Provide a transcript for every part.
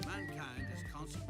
Mankind is constant.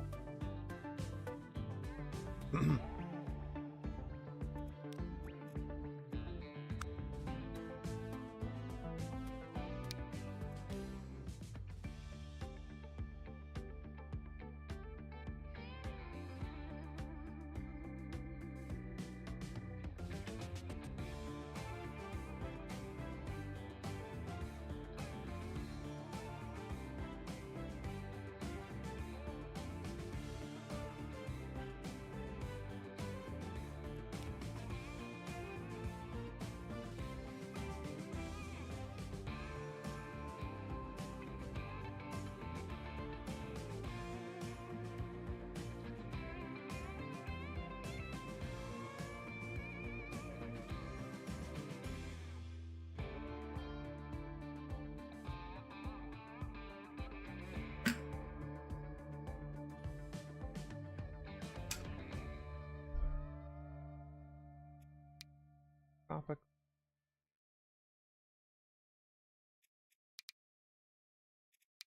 Topic.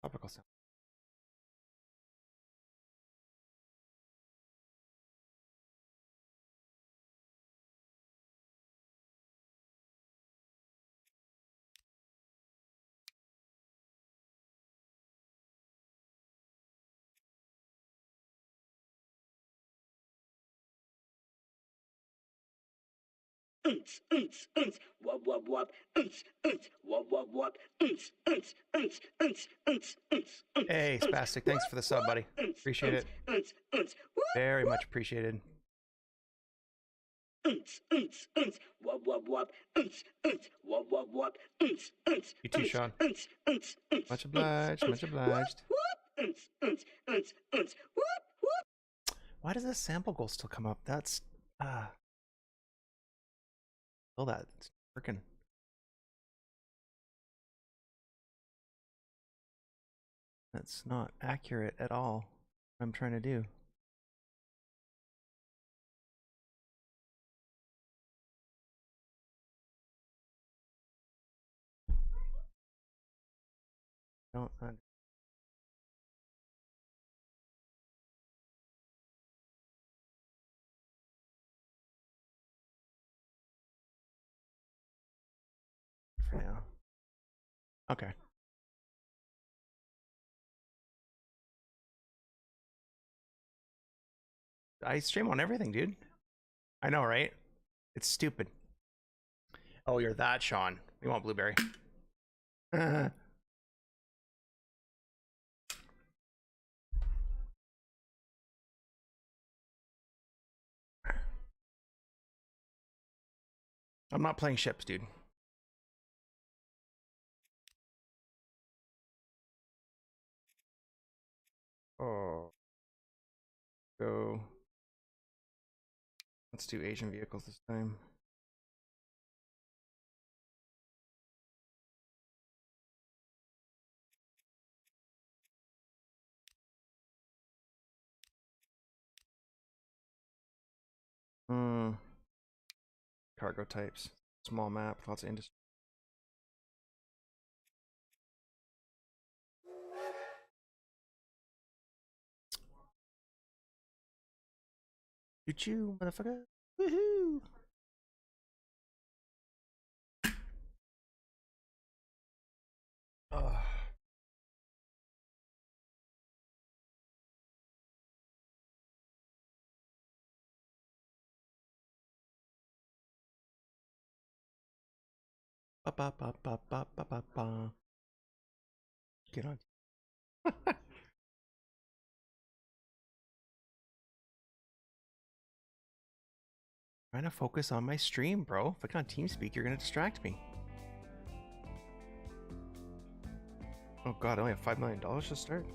Topical sound. Wop wop wop. Wop wop wop. Hey, Spastic, thanks for the sub, buddy. Appreciate it. Very much appreciated. Wop wop wop. Wop wop wop. You too, Sean. Much obliged. Much obliged. Why does this sample goal still come up? That's oh, that's working. That's not accurate at all. What I'm trying to do. Don't for now. Okay. I stream on everything, dude. I know, right? It's stupid. Oh, you're that, Sean. We want Blueberry. I'm not playing ships, dude. Oh. Go. Let's do Asian vehicles this time. Cargo types. Small map, lots of industry. Choo-choo, motherfucker. Woohoo! Ugh. Ba ba ba ba ba ba ba ba. Get on. Trying to focus on my stream, bro. If I can't TeamSpeak, you're gonna distract me. Oh god, I only have $5 million to start.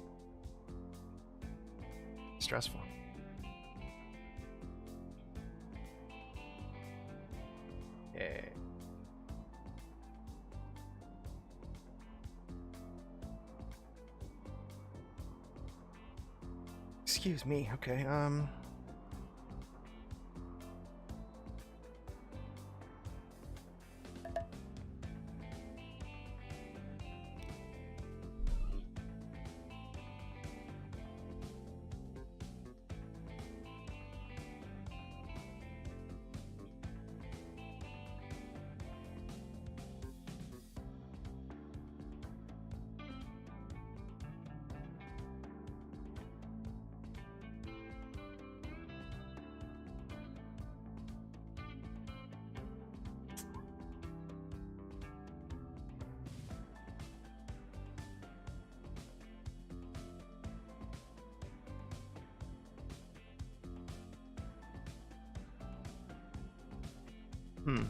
Stressful. Yeah. Excuse me. Okay. Hmm.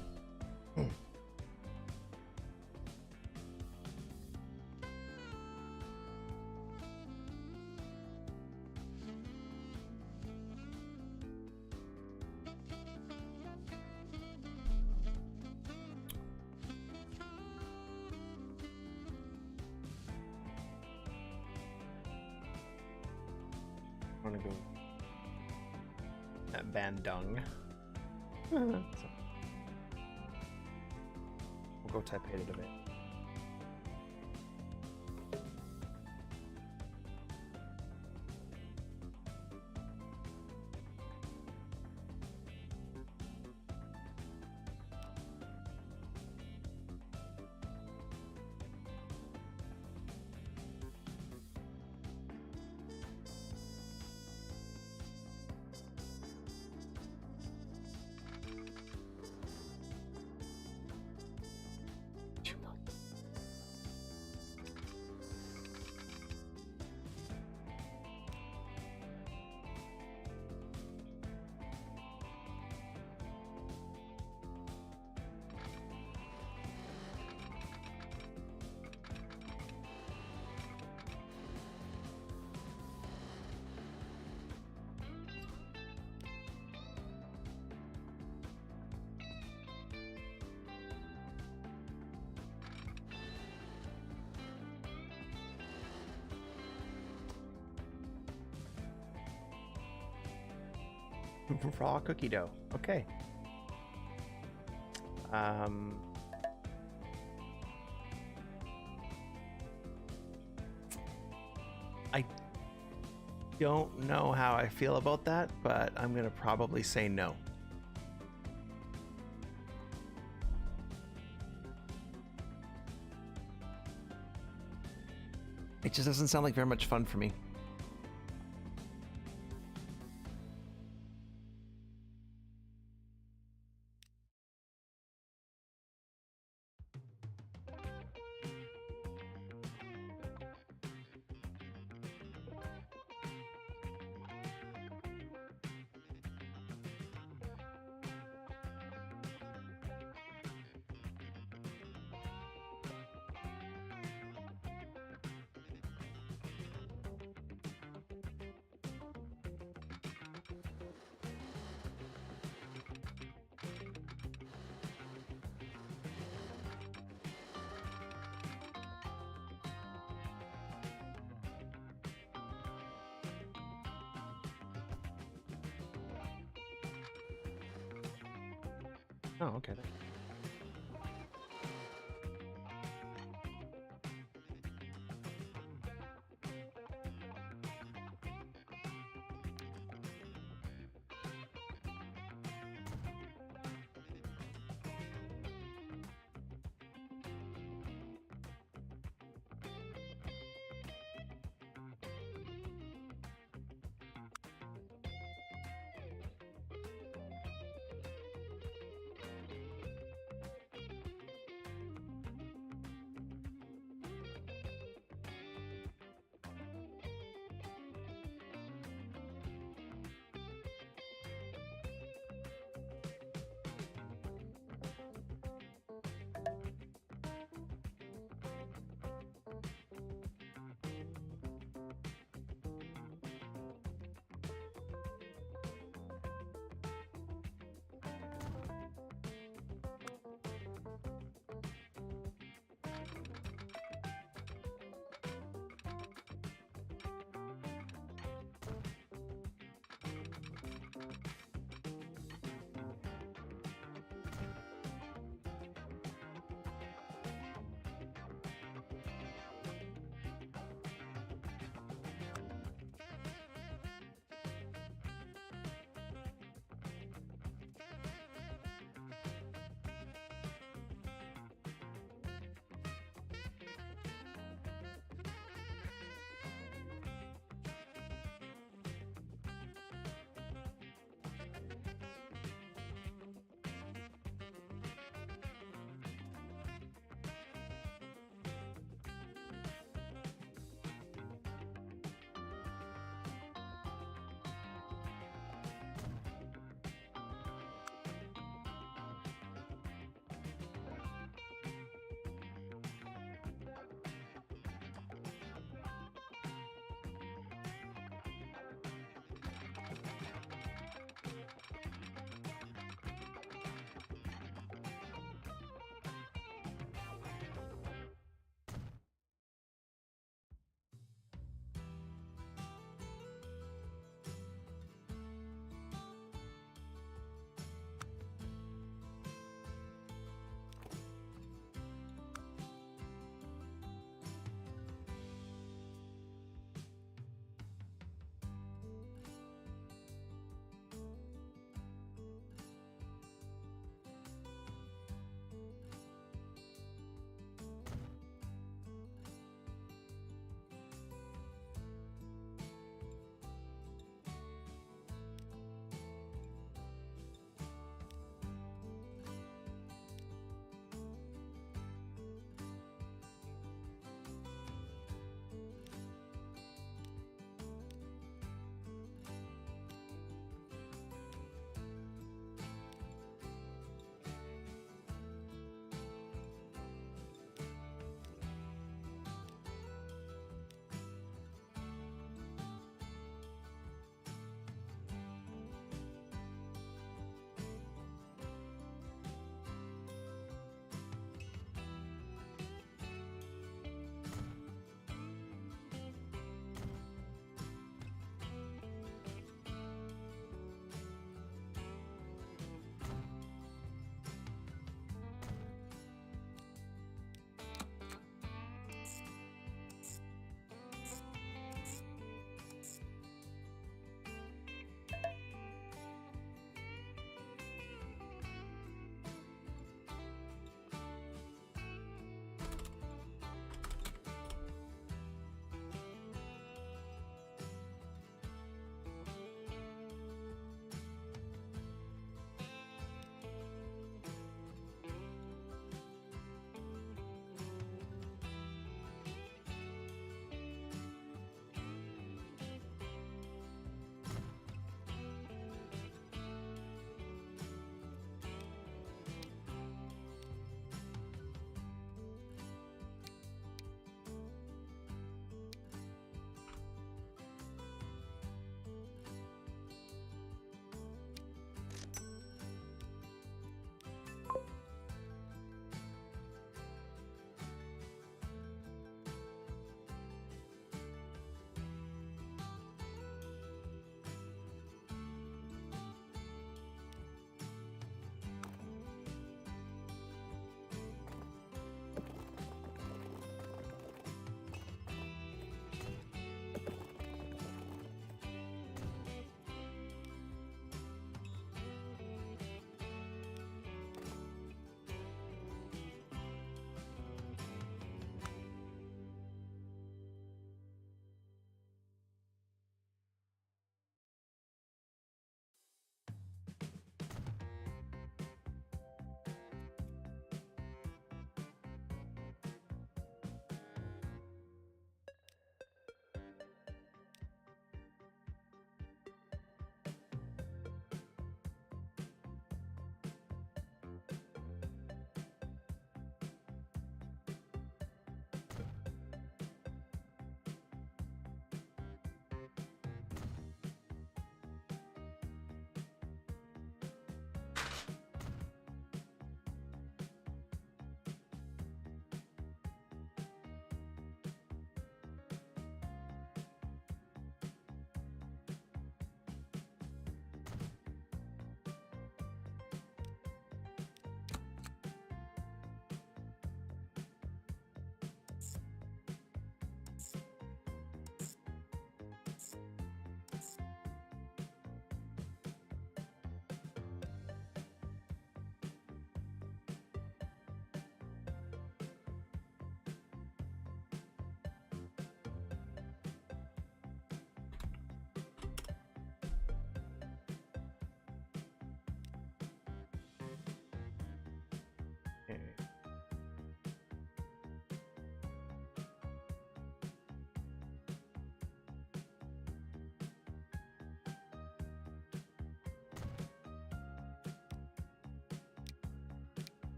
I'm gonna go at Bandung. So, we'll go type it a bit. Raw cookie dough. Okay. I don't know how I feel about that, but I'm gonna probably say no. It just doesn't sound like very much fun for me. Oh, okay.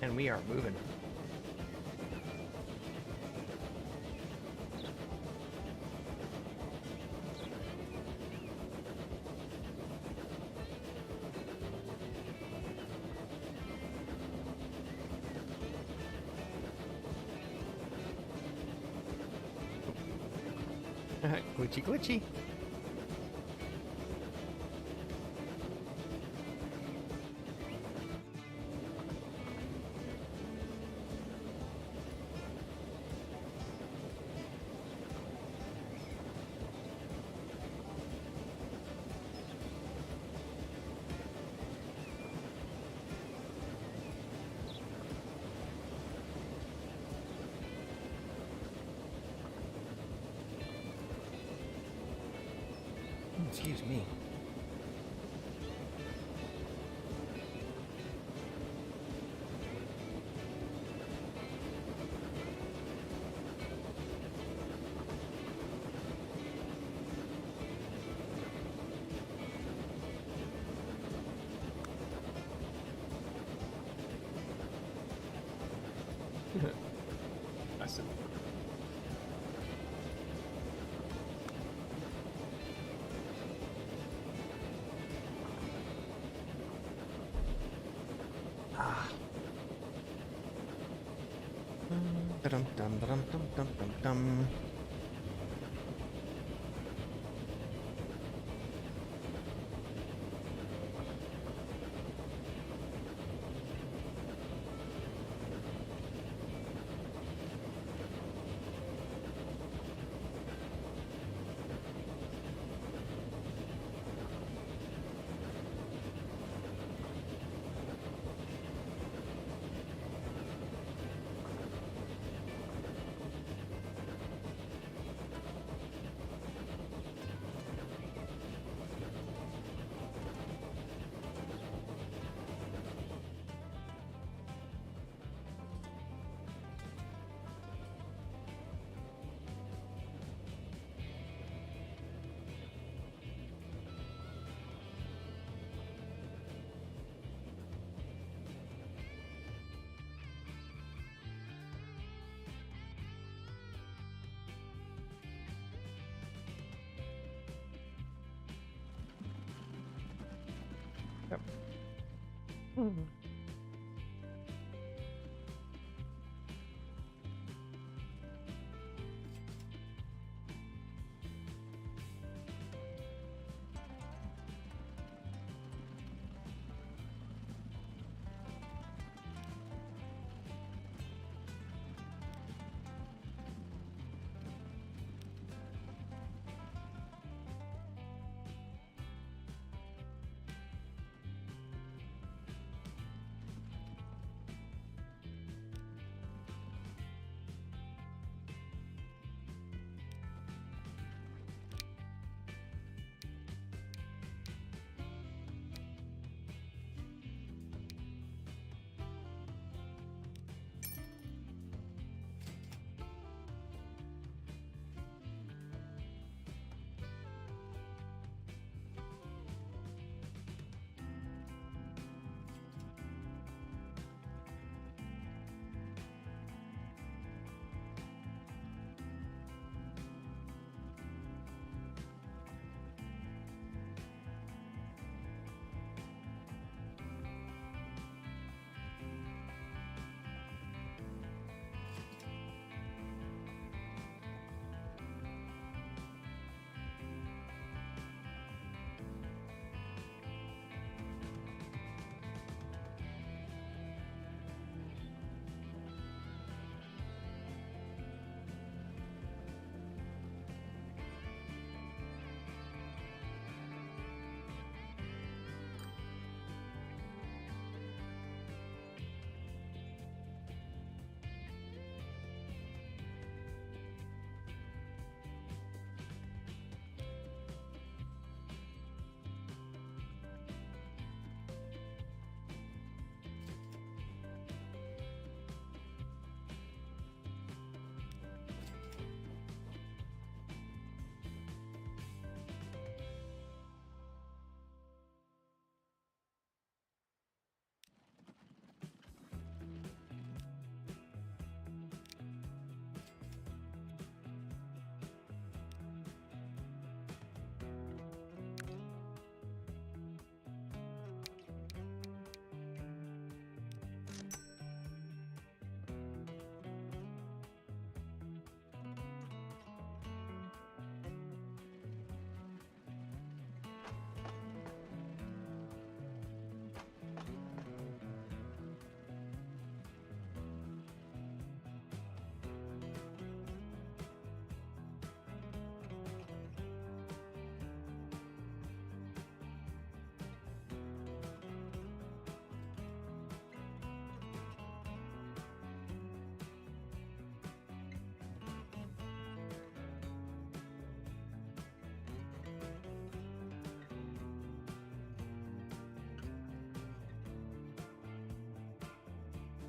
And we are moving. Glitchy, glitchy. Excuse me. Awesome. Ah. Dum dum dum dum dum dum dum. Yep.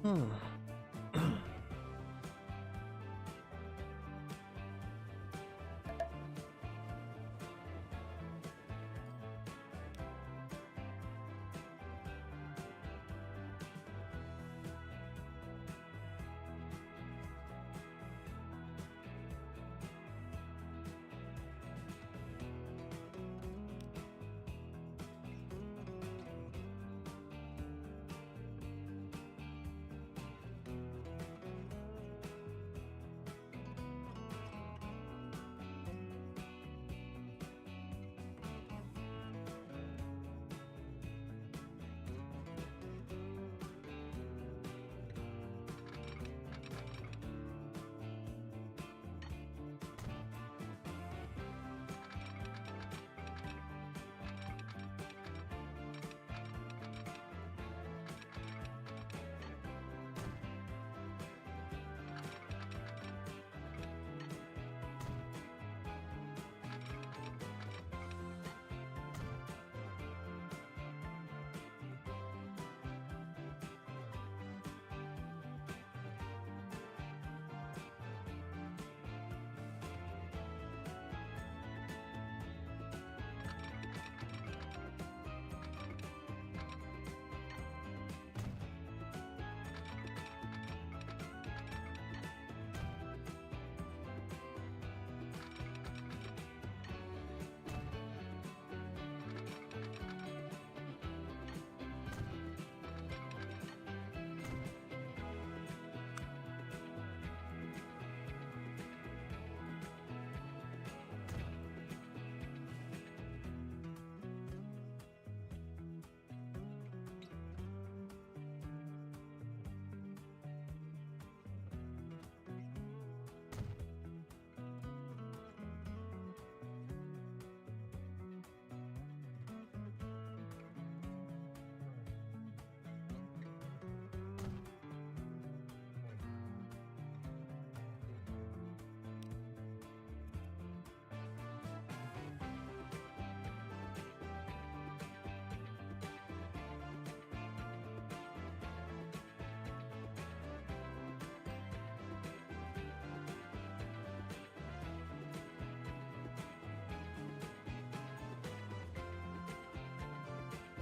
Hmm.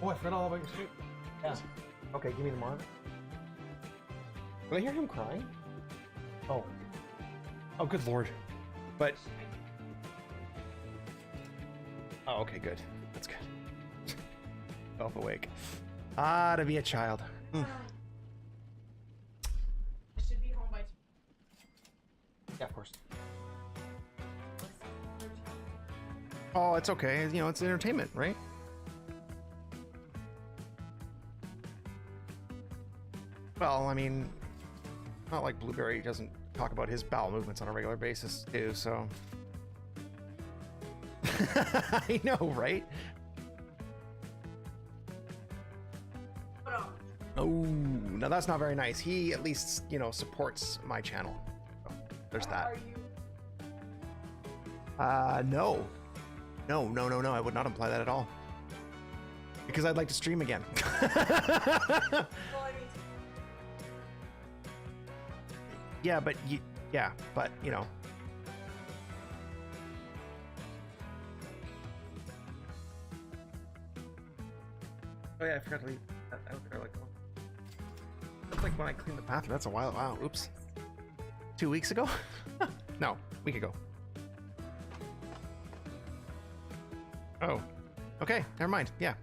Oh, I forgot all about your stream. Yeah. Okay, give me the monitor. Did I hear him crying? Oh. Oh, good lord. But... Oh, okay, good. That's good. Self awake. Ah, to be a child. I should be home by Yeah, of course. Oh, it's okay. You know, it's entertainment, right? Well, I mean, not like Blueberry doesn't talk about his bowel movements on a regular basis, too, so... I know, right? Oh, now that's not very nice. He at least, you know, supports my channel. So, there's that. No. No, I would not imply that at all. Because I'd like to stream again. Yeah, but you know. Oh yeah, I forgot to leave that out there like that's like when I cleaned the bathroom. That's a while. Wow, oops. 2 weeks ago? No, week ago. Oh. Okay, never mind. Yeah.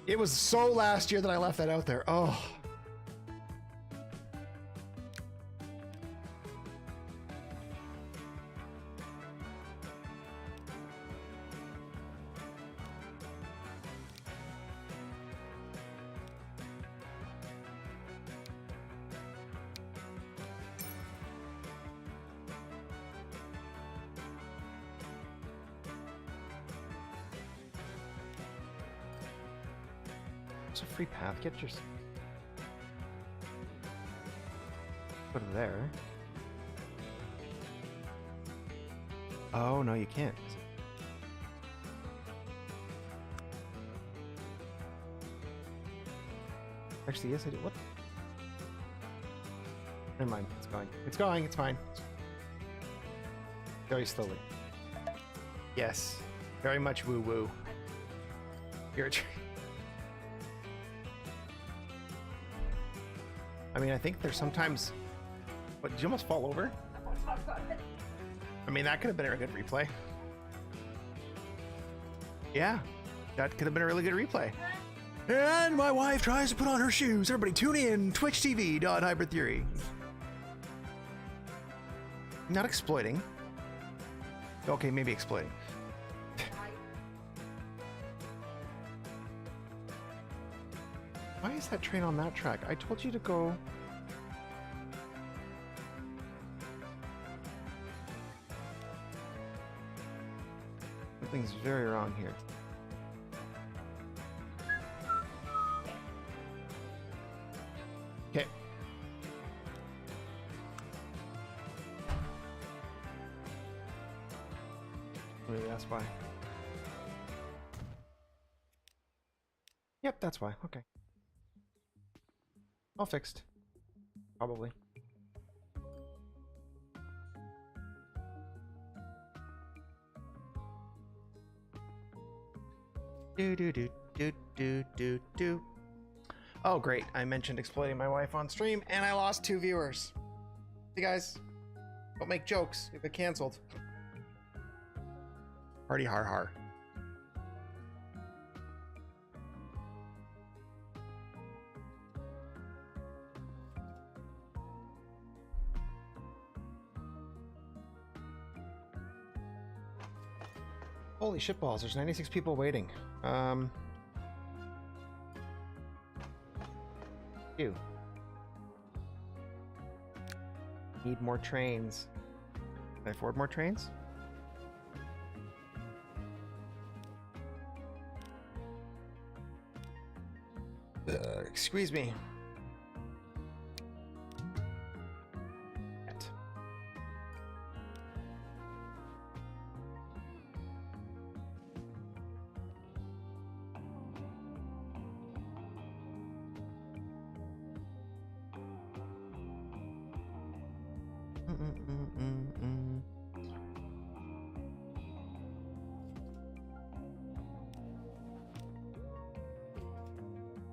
It was so last year that I left that out there. Oh. It's a free path. Get your... Put it there. Oh, no, you can't. Actually, yes, I do. What? Never mind. It's going. It's going. It's fine. Very slowly. Yes. Very much woo woo. You're a I mean, I think there's sometimes. What? Did you almost fall over? I mean, that could have been a good replay. Yeah. That could have been a really good replay. And my wife tries to put on her shoes. Everybody tune in. TwitchTV.HybridTheory. Not exploiting. Okay, maybe exploiting. Why is that train on that track? I told you to go... Something's very wrong here. Okay. Maybe that's why. Yep, that's why. Okay. All fixed. Probably. Do. Oh, great. I mentioned exploiting my wife on stream, and I lost 2 viewers. Hey, guys. Don't make jokes. You get canceled. Party har har. Holy shitballs, there's 96 people waiting. Ew. Need more trains. Can I afford more trains? Excuse me.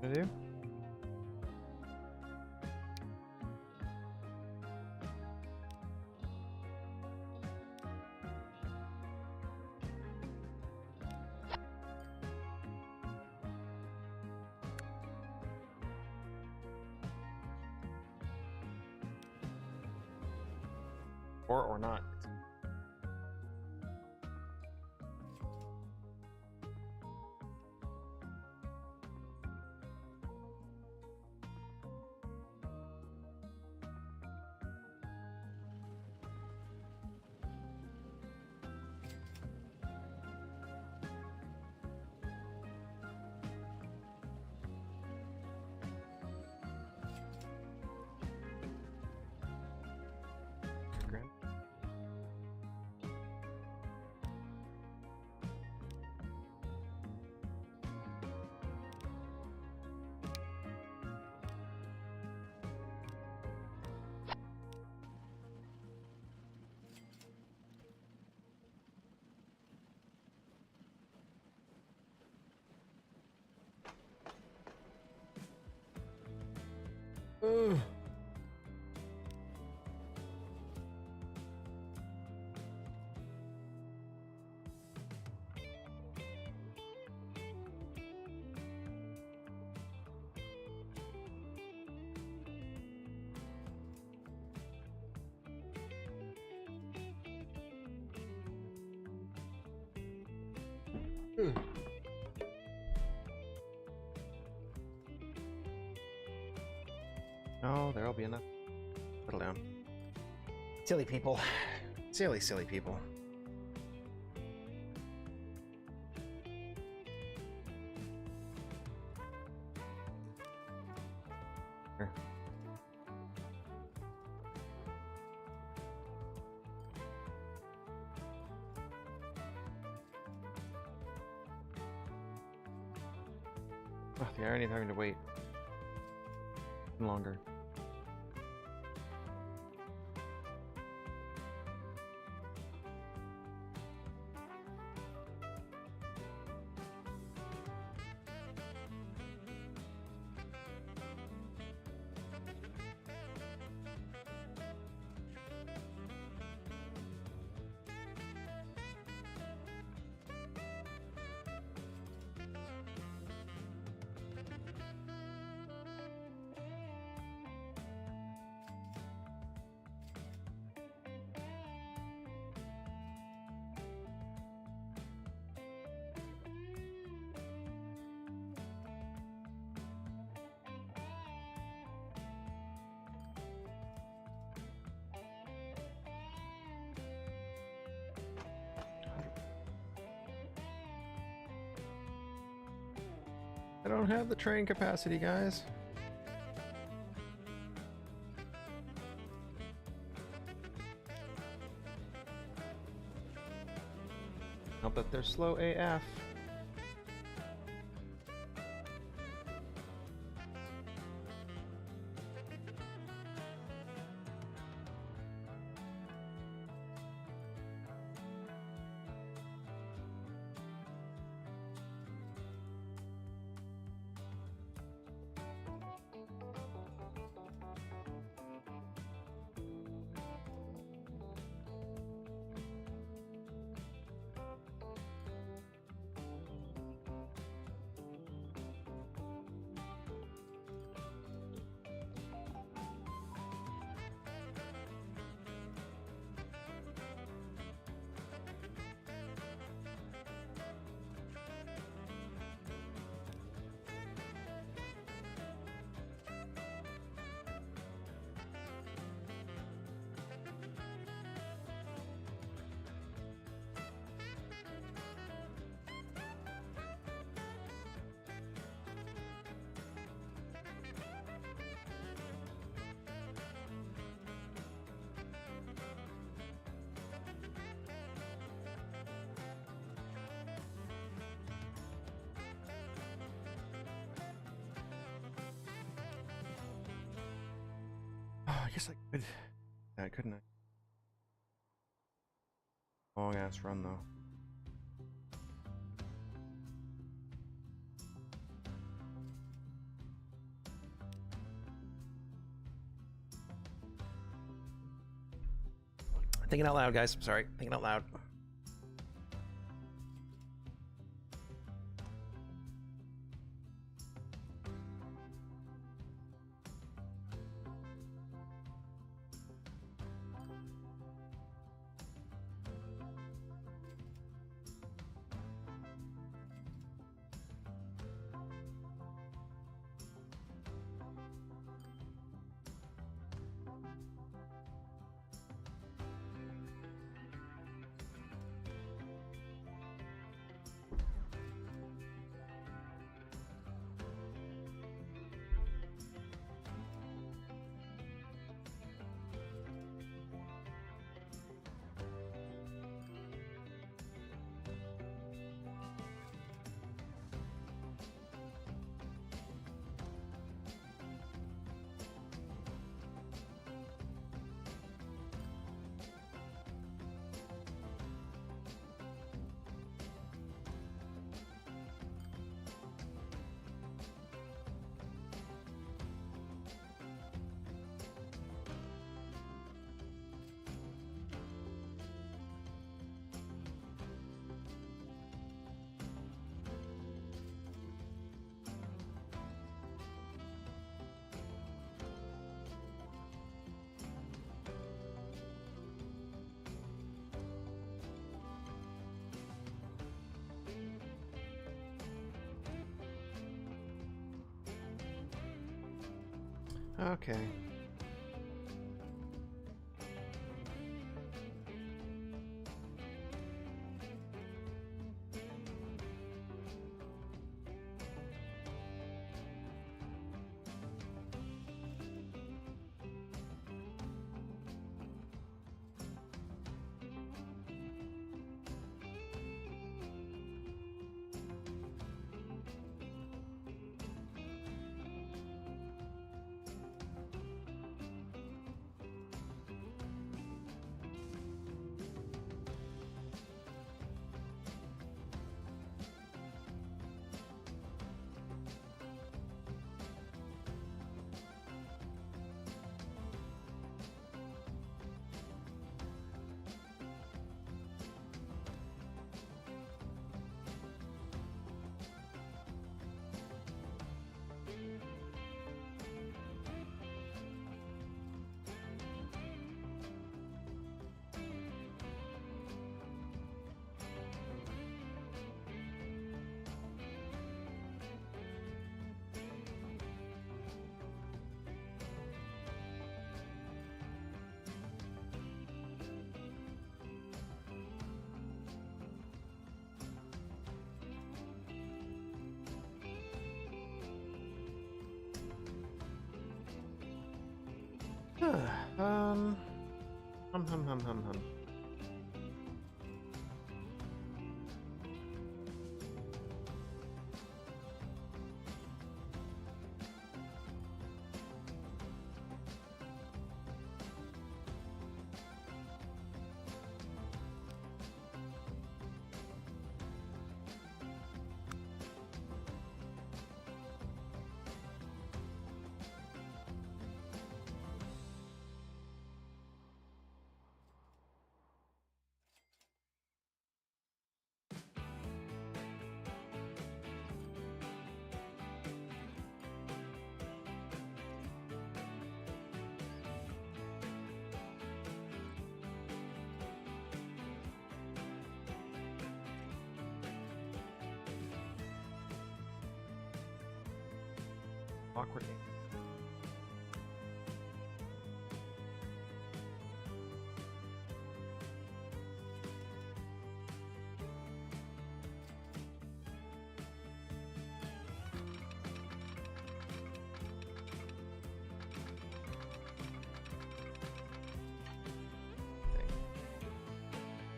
I do? Or not. Grand. Ugh. No, there'll be enough. Settle down. Silly people. Silly, silly people. Here. Oh, the irony of having to wait. longer. I don't have the train capacity, guys. I'll bet they're slow AF. I guess I could. Yeah, couldn't I? Long ass run though. Thinking out loud, guys. Sorry, thinking out loud. Okay. Hum. Awkward.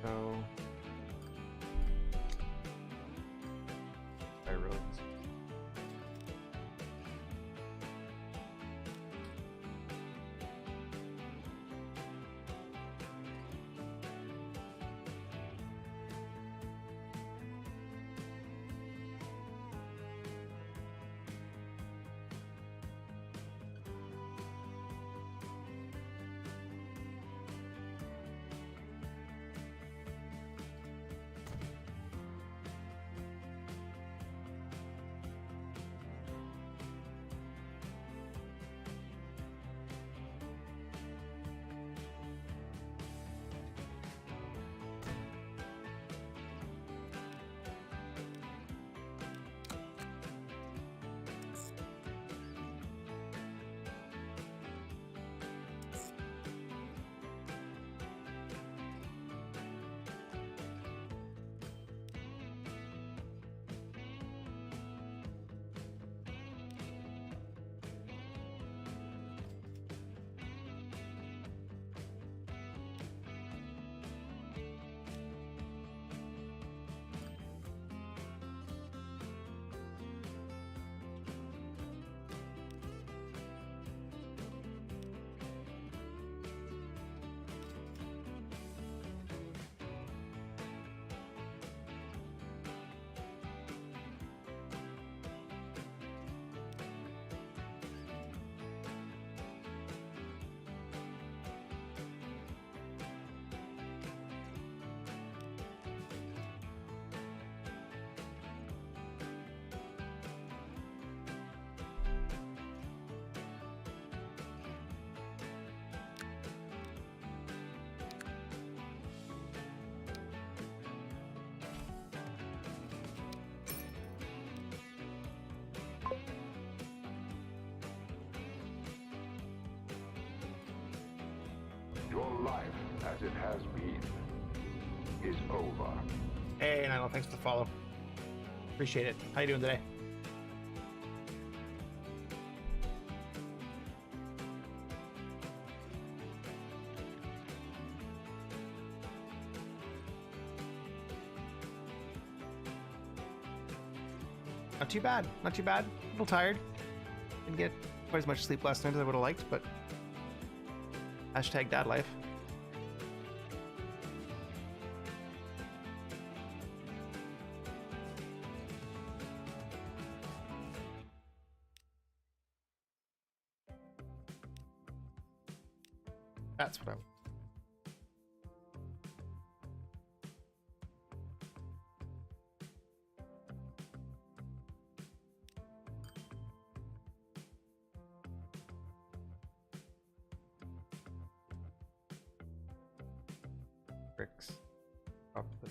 So I wrote. Your life, as it has been, is over. Hey, Nino, thanks for the follow. Appreciate it. How you doing today? Not too bad. Not too bad. A little tired. Didn't get quite as much sleep last night as I would have liked, but hashtag dad life. That's what I. Bricks. Probably.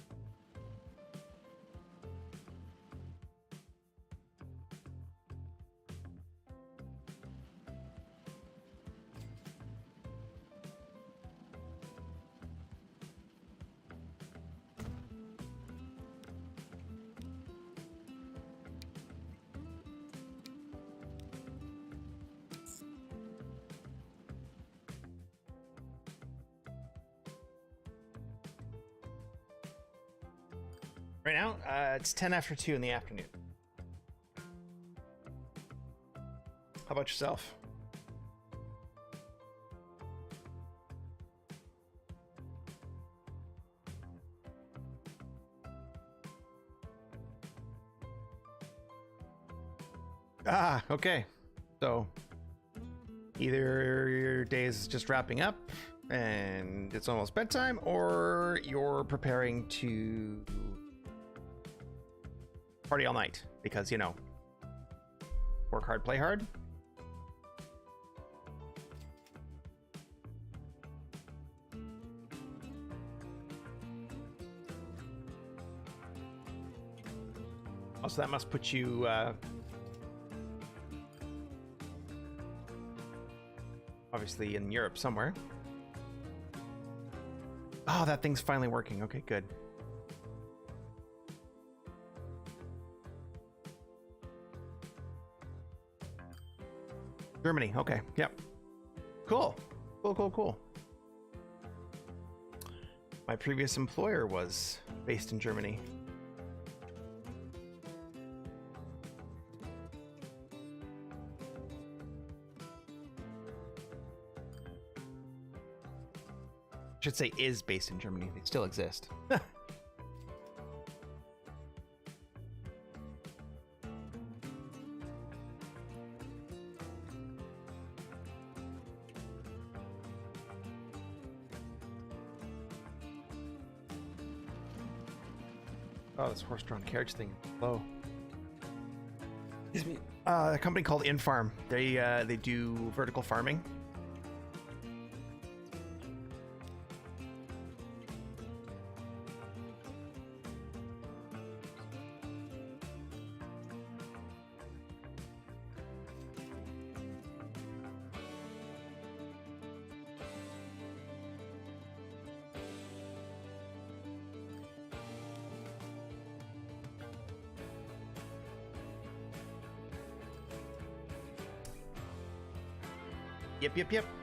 Right now, it's 10 after 2 in the afternoon. How about yourself? Ah, okay. So either your day is just wrapping up and it's almost bedtime, or you're preparing to party all night because, you know, work hard, play hard. Also, that must put you obviously in Europe somewhere. Oh, that thing's finally working. Okay, good. Germany. Okay. Yep. Cool. Cool. My previous employer was based in Germany. Should say is based in Germany. They still exist. Oh, this horse-drawn carriage thing. Low. Excuse me. A company called Infarm. They do vertical farming.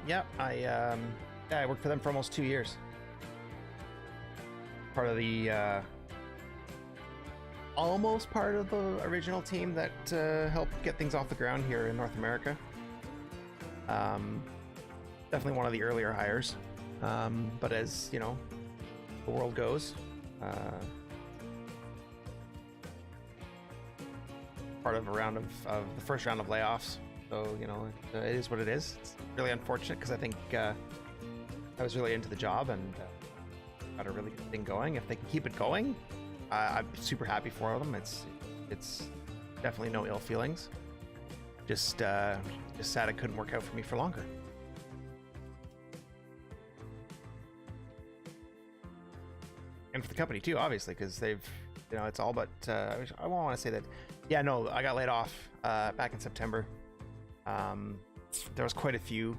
Yep. I worked for them for almost 2 years. Part of the almost part of the original team that helped get things off the ground here in North America. Definitely one of the earlier hires. But as you know, the world goes, part of a round of the first round of layoffs. So, you know, it is what it is. It's really unfortunate because I think I was really into the job and got a really good thing going. If they can keep it going, I'm super happy for them. It's definitely no ill feelings. Just sad it couldn't work out for me for longer. And for the company too, obviously, because they've, you know, it's all but, I won't want to say that. Yeah, no, I got laid off back in September. There was quite a few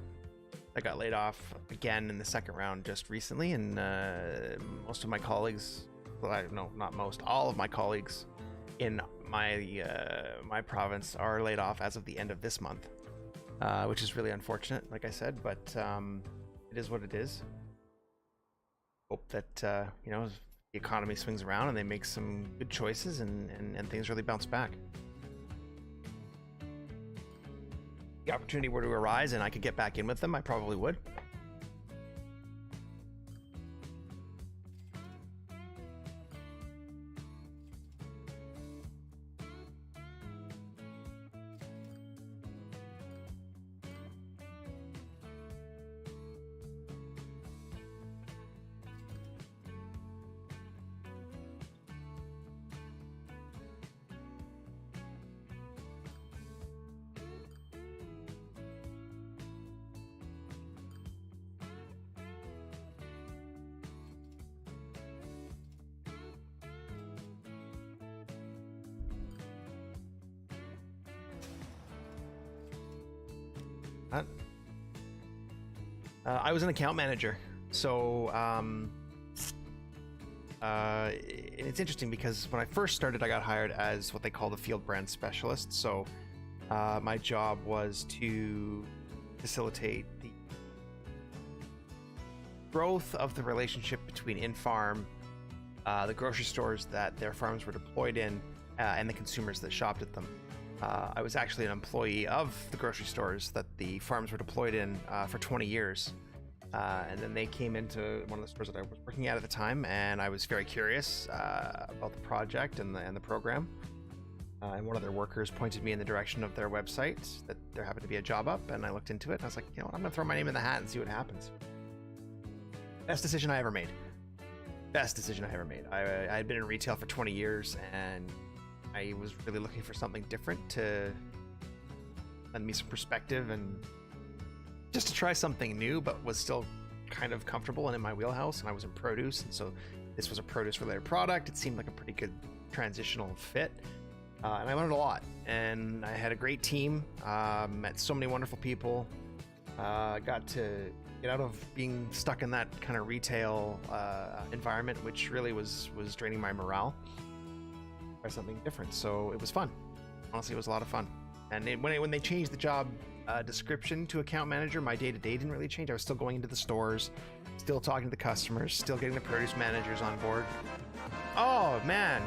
that got laid off again in the second round just recently, and most of my colleagues, well, no, not most, all of my colleagues in my province are laid off as of the end of this month, which is really unfortunate, like I said, but it is what it is. Hope that you know, the economy swings around and they make some good choices and things really bounce back. The opportunity were to arise and I could get back in with them, I probably would. I was an account manager, so it's interesting because when I first started, I got hired as what they call the field brand specialist. So my job was to facilitate the growth of the relationship between Infarm the grocery stores that their farms were deployed in, and the consumers that shopped at them. I was actually an employee of the grocery stores that the farms were deployed in for 20 years. And then they came into one of the stores that I was working at the time, and I was very curious about the project and the program. And one of their workers pointed me in the direction of their website that there happened to be a job up, and I looked into it, and I was like, you know what, I'm gonna throw my name in the hat and see what happens. Best decision I ever made. Best decision I ever made. I had been in retail for 20 years, and I was really looking for something different to lend me some perspective and just to try something new, but was still kind of comfortable and in my wheelhouse. And I was in produce, and so this was a produce related product. It seemed like a pretty good transitional fit. And I learned a lot, and I had a great team, met so many wonderful people, got to get out of being stuck in that kind of retail environment, which really was draining my morale. Try something different, so it was fun. Honestly, it was a lot of fun. And when they changed the job description to account manager, my day-to-day didn't really change. I was still going into the stores, still talking to the customers, still getting the produce managers on board. Oh man,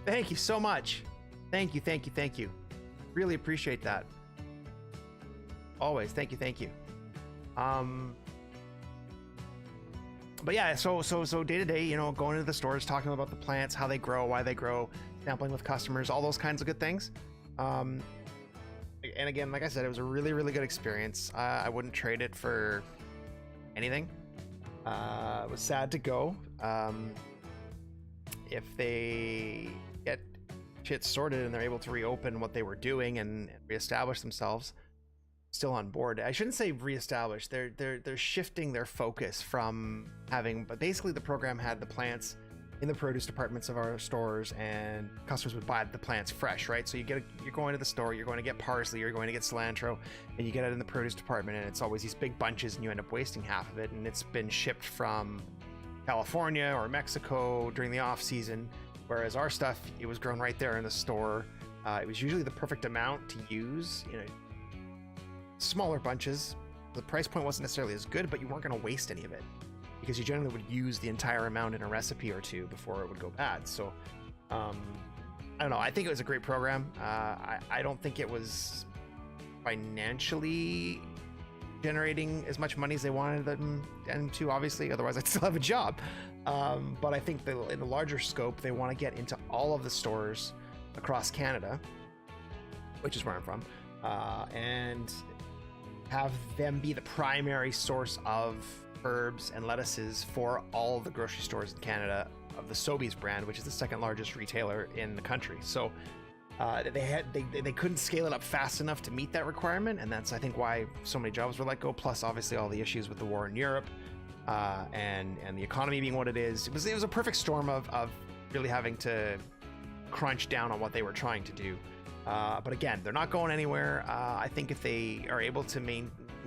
thank you so much. Thank you. Really appreciate that. Always, thank you. But yeah, so day to day, going into the stores, talking about the plants, how they grow, why they grow, sampling with customers, all those kinds of good things. And again, like I said, it was a really, really good experience. I wouldn't trade it for anything. It was sad to go. If they get shit sorted and they're able to reopen what they were doing and reestablish themselves, still on board. I shouldn't say reestablish. They're shifting their focus from having, but basically the program had the plants in the produce departments of our stores, and customers would buy the plants fresh, right? So you're going to the store, you're going to get parsley, you're going to get cilantro, and you get it in the produce department, and it's always these big bunches, and you end up wasting half of it. And it's been shipped from California or Mexico during the off season, whereas our stuff, it was grown right there in the store. It was usually the perfect amount to use, smaller bunches. The price point wasn't necessarily as good, but you weren't going to waste any of it, because you generally would use the entire amount in a recipe or two before it would go bad. So I don't know, I think it was a great program. I don't think it was financially generating as much money as they wanted them to, obviously, otherwise I'd still have a job. But I think that in the larger scope, they want to get into all of the stores across Canada, which is where I'm from, and have them be the primary source of herbs and lettuces for all the grocery stores in Canada of the Sobeys brand, which is the second largest retailer in the country. So they couldn't scale it up fast enough to meet that requirement, and that's, I think, why so many jobs were let go. Plus, obviously, all the issues with the war in Europe and the economy being what it is. It was a perfect storm of really having to crunch down on what they were trying to do. But again, they're not going anywhere. I think if they are able to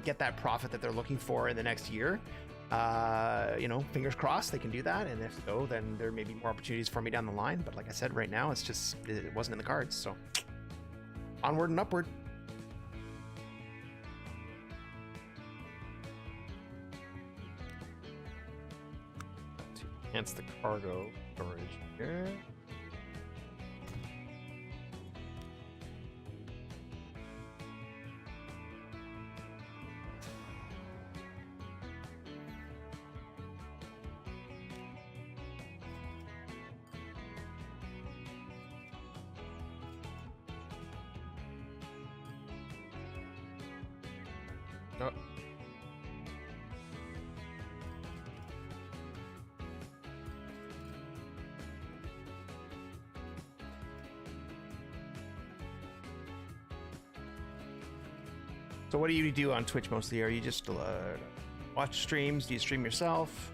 get that profit that they're looking for in the next year, fingers crossed they can do that. And if so, then there may be more opportunities for me down the line. But like I said, right now, it wasn't in the cards. So onward and upward. To enhance the cargo storage here. Oh. So what do you do on Twitch mostly? Are you just watch streams? Do you stream yourself?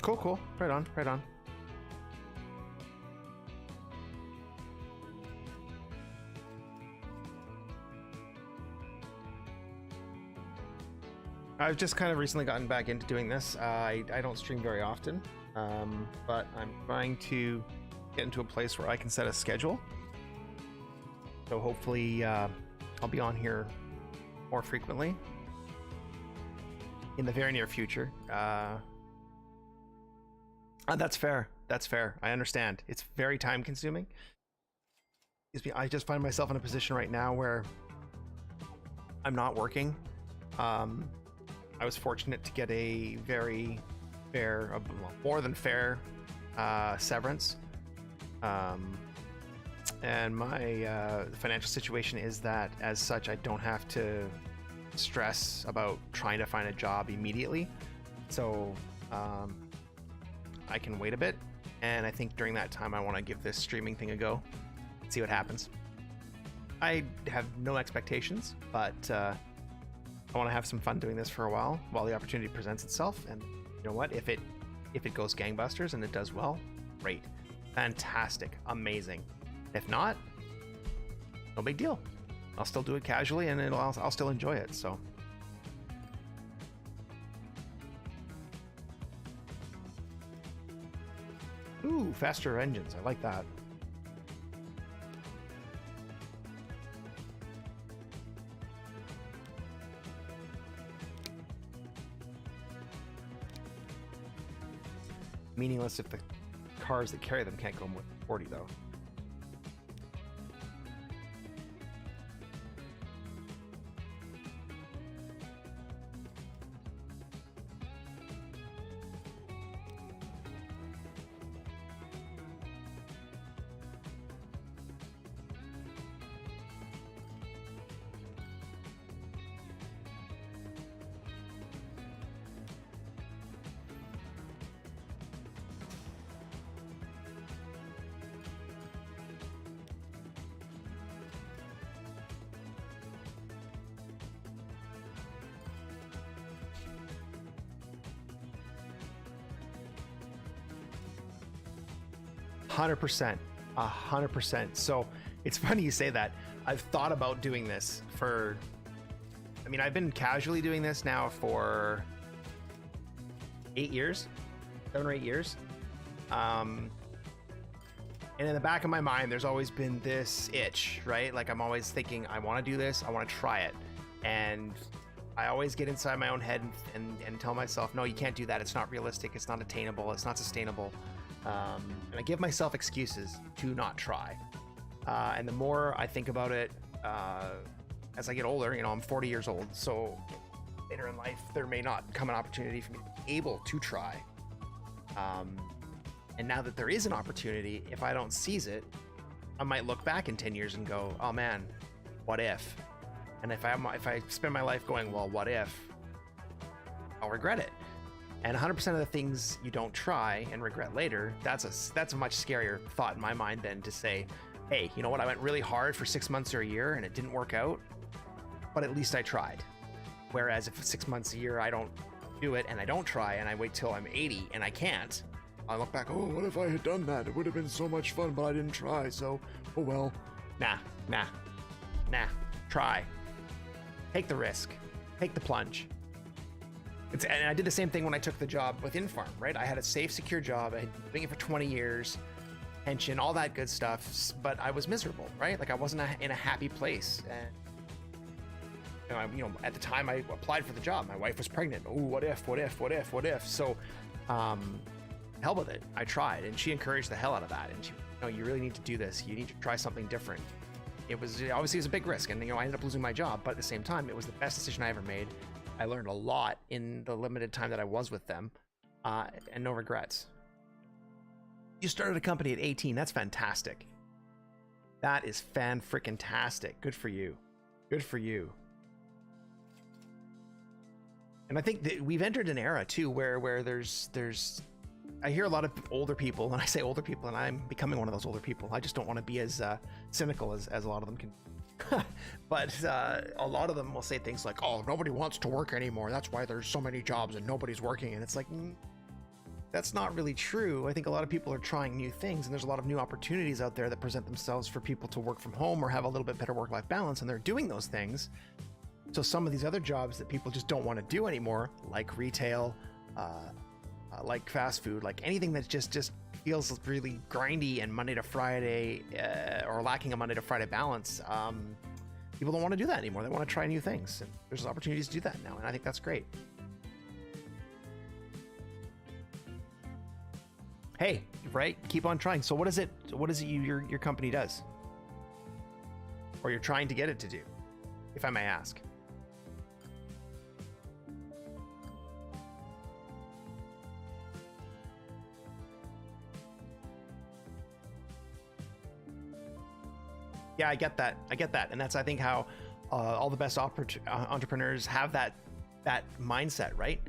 Cool. Right on. I've just kind of recently gotten back into doing this. I don't stream very often, but I'm trying to get into a place where I can set a schedule. So hopefully I'll be on here more frequently in the very near future. That's fair. That's fair. I understand. It's very time consuming. I just find myself in a position right now where I'm not working. I was fortunate to get a very fair, more than fair severance. And my financial situation is that as such, I don't have to stress about trying to find a job immediately. So I can wait a bit. And I think during that time, I want to give this streaming thing a go, see what happens. I have no expectations, but I want to have some fun doing this for a while the opportunity presents itself. And you know what? If it goes gangbusters and it does well, great, fantastic, amazing. If not, no big deal. I'll still do it casually, and I'll still enjoy it. So. Ooh, faster engines. I like that. Meaningless if the cars that carry them can't go more than 40, though. A 100%. So it's funny you say that. I've thought about doing this I've been casually doing this now for 7 or 8 years. And in the back of my mind, there's always been this itch, right? Like I'm always thinking, I want to do this, I want to try it. And I always get inside my own head and tell myself, no, you can't do that. It's not realistic. It's not attainable. It's not sustainable. And I give myself excuses to not try. And the more I think about it, as I get older, I'm 40 years old. So later in life, there may not come an opportunity for me to be able to try. And now that there is an opportunity, if I don't seize it, I might look back in 10 years and go, oh man, what if? And if I spend my life going, well, what if? I'll regret it. And 100% of the things you don't try and regret later, that's a much scarier thought in my mind than to say, hey, you know what? I went really hard for 6 months or a year and it didn't work out, but at least I tried. Whereas if 6 months, a year, I don't do it and I don't try and I wait till I'm 80 and I can't, I look back, oh, what if I had done that? It would have been so much fun, but I didn't try. So, oh well. Nah. Try. Take the risk. Take the plunge. And I did the same thing when I took the job with Infarm, right? I had a safe, secure job. I had been doing it for 20 years, pension, all that good stuff, but I was miserable, right? Like I wasn't in a happy place. And at the time I applied for the job, my wife was pregnant. Oh, what if? So, hell with it. I tried, and she encouraged the hell out of that. And she, you really need to do this. You need to try something different. It was a big risk, and I ended up losing my job, but at the same time, it was the best decision I ever made. I learned a lot in the limited time that I was with them, and no regrets. You started a company at 18. That's fantastic. That is fan-frickin-tastic. Good for you. Good for you. And I think that we've entered an era too where there's I hear a lot of older people, and I say older people, and I'm becoming one of those older people. I just don't want to be as cynical as a lot of them can. But a lot of them will say things like, oh, nobody wants to work anymore. That's why there's so many jobs and nobody's working. And it's like, that's not really true. I think a lot of people are trying new things, and there's a lot of new opportunities out there that present themselves for people to work from home or have a little bit better work-life balance, and they're doing those things. So some of these other jobs that people just don't want to do anymore, like retail, like fast food, like anything that just feels really grindy and Monday to Friday, or lacking a Monday to Friday balance, people don't want to do that anymore. They want to try new things, and there's opportunities to do that now, and I think that's great. Hey, right? Keep on trying. So what is it your company does? Or you're trying to get it to do, if I may ask? Yeah, I get that. And that's, I think, how all the best entrepreneurs have that mindset, right?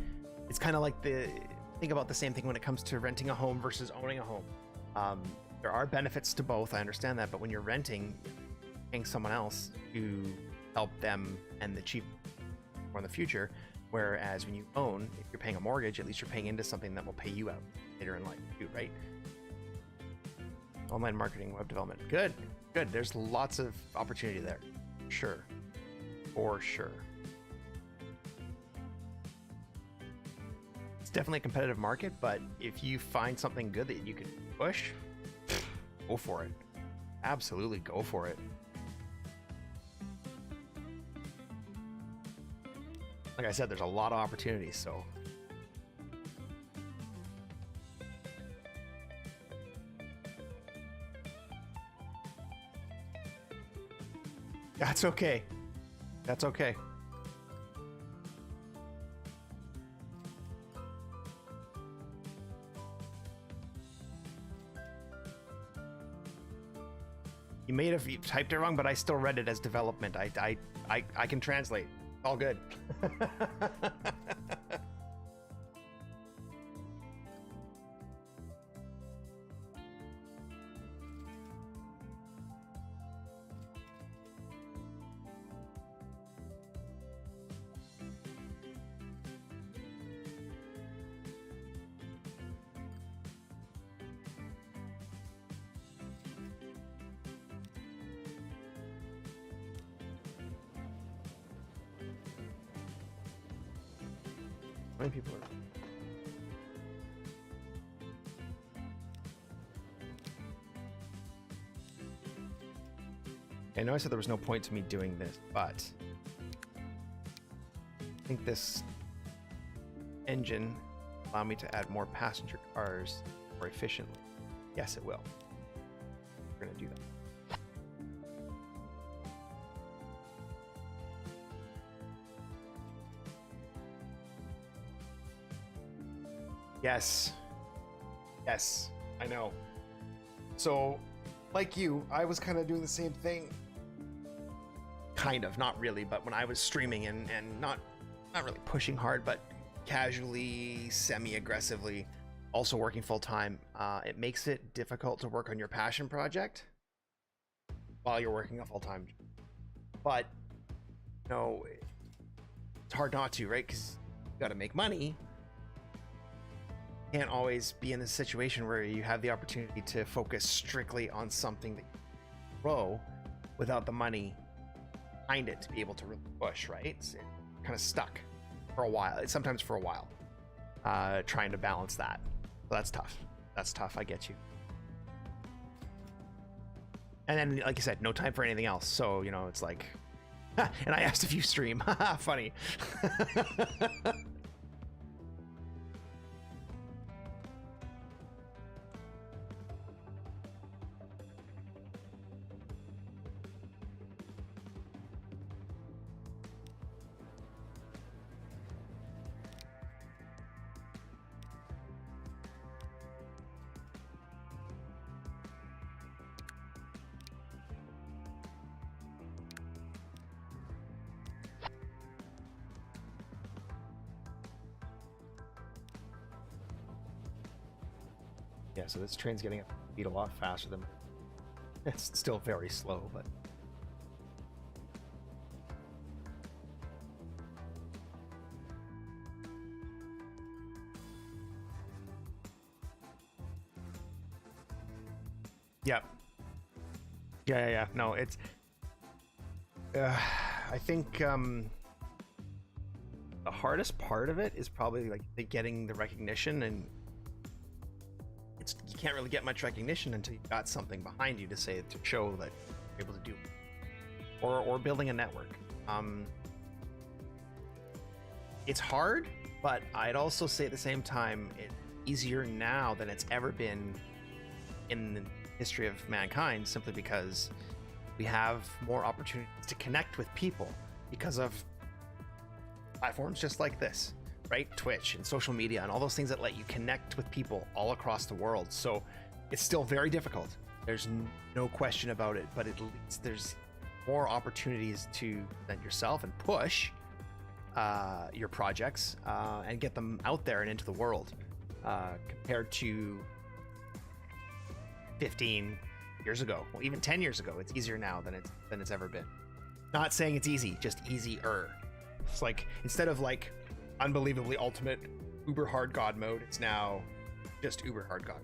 It's kind of like think about the same thing when it comes to renting a home versus owning a home. There are benefits to both. I understand that, but when you're renting, paying someone else to help them and the cheap for the future. Whereas when you own, if you're paying a mortgage, at least you're paying into something that will pay you out later in life too, right? Online marketing, web development. Good. There's lots of opportunity there. Sure. For sure. It's definitely a competitive market, but if you find something good that you can push, go for it. Absolutely go for it. Like I said, there's a lot of opportunities, so. That's okay. That's okay. You may have typed it wrong, but I still read it as development. I can translate. All good. How many people are? I know I said there was no point to me doing this, but I think this engine will allow me to add more passenger cars more efficiently. Yes, it will. We're gonna do that. Yes, I know. So, like you, I was kind of doing the same thing. Kind of, not really, but when I was streaming and not really pushing hard, but casually, semi-aggressively, also working full-time, it makes it difficult to work on your passion project while you're working a full-time. But, you know, it's hard not to, right? Because you got to make money. Can't always be in this situation where you have the opportunity to focus strictly on something that you grow without the money behind it to be able to really push, right? It's kind of stuck for a while. It's sometimes for a while, trying to balance that. So that's tough. That's tough. I get you. And then, like you said, no time for anything else. So, you know, it's like, and I asked if you stream. Funny. Yeah, so this train's getting up to speed a lot faster than... It's still very slow, but... Yep. Yeah. No, it's... I think, hardest part of it is probably like getting the recognition, and you can't really get much recognition until you've got something behind you to show that you're able to do it. Or building a network. It's hard, but I'd also say at the same time it's easier now than it's ever been in the history of mankind, simply because we have more opportunities to connect with people because of platforms just like this, right? Twitch and social media and all those things that let you connect with people all across the world. So it's still very difficult. There's no question about it, but at least there's more opportunities to present yourself and push your projects and get them out there and into the world compared to 15 years ago, well, even 10 years ago. It's easier now than it's ever been. Not saying it's easy, just easier. It's like, instead of like unbelievably ultimate uber hard god mode, it's now just uber hard god.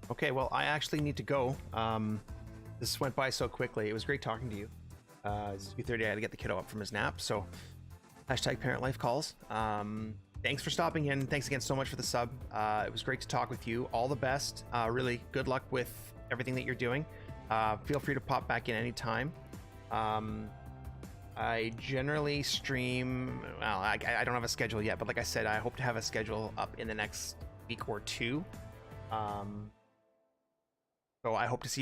Okay, well, I actually need to go. This went by so quickly. It was great talking to you. It's 2:30. I had to get the kiddo up from his nap, so hashtag parent life calls. Thanks for stopping in. Thanks again so much for the sub. It was great to talk with you. All the best. Really good luck with everything that you're doing. Feel free to pop back in anytime. I generally stream, well, I don't have a schedule yet, but like I said, I hope to have a schedule up in the next week or two. So I hope to see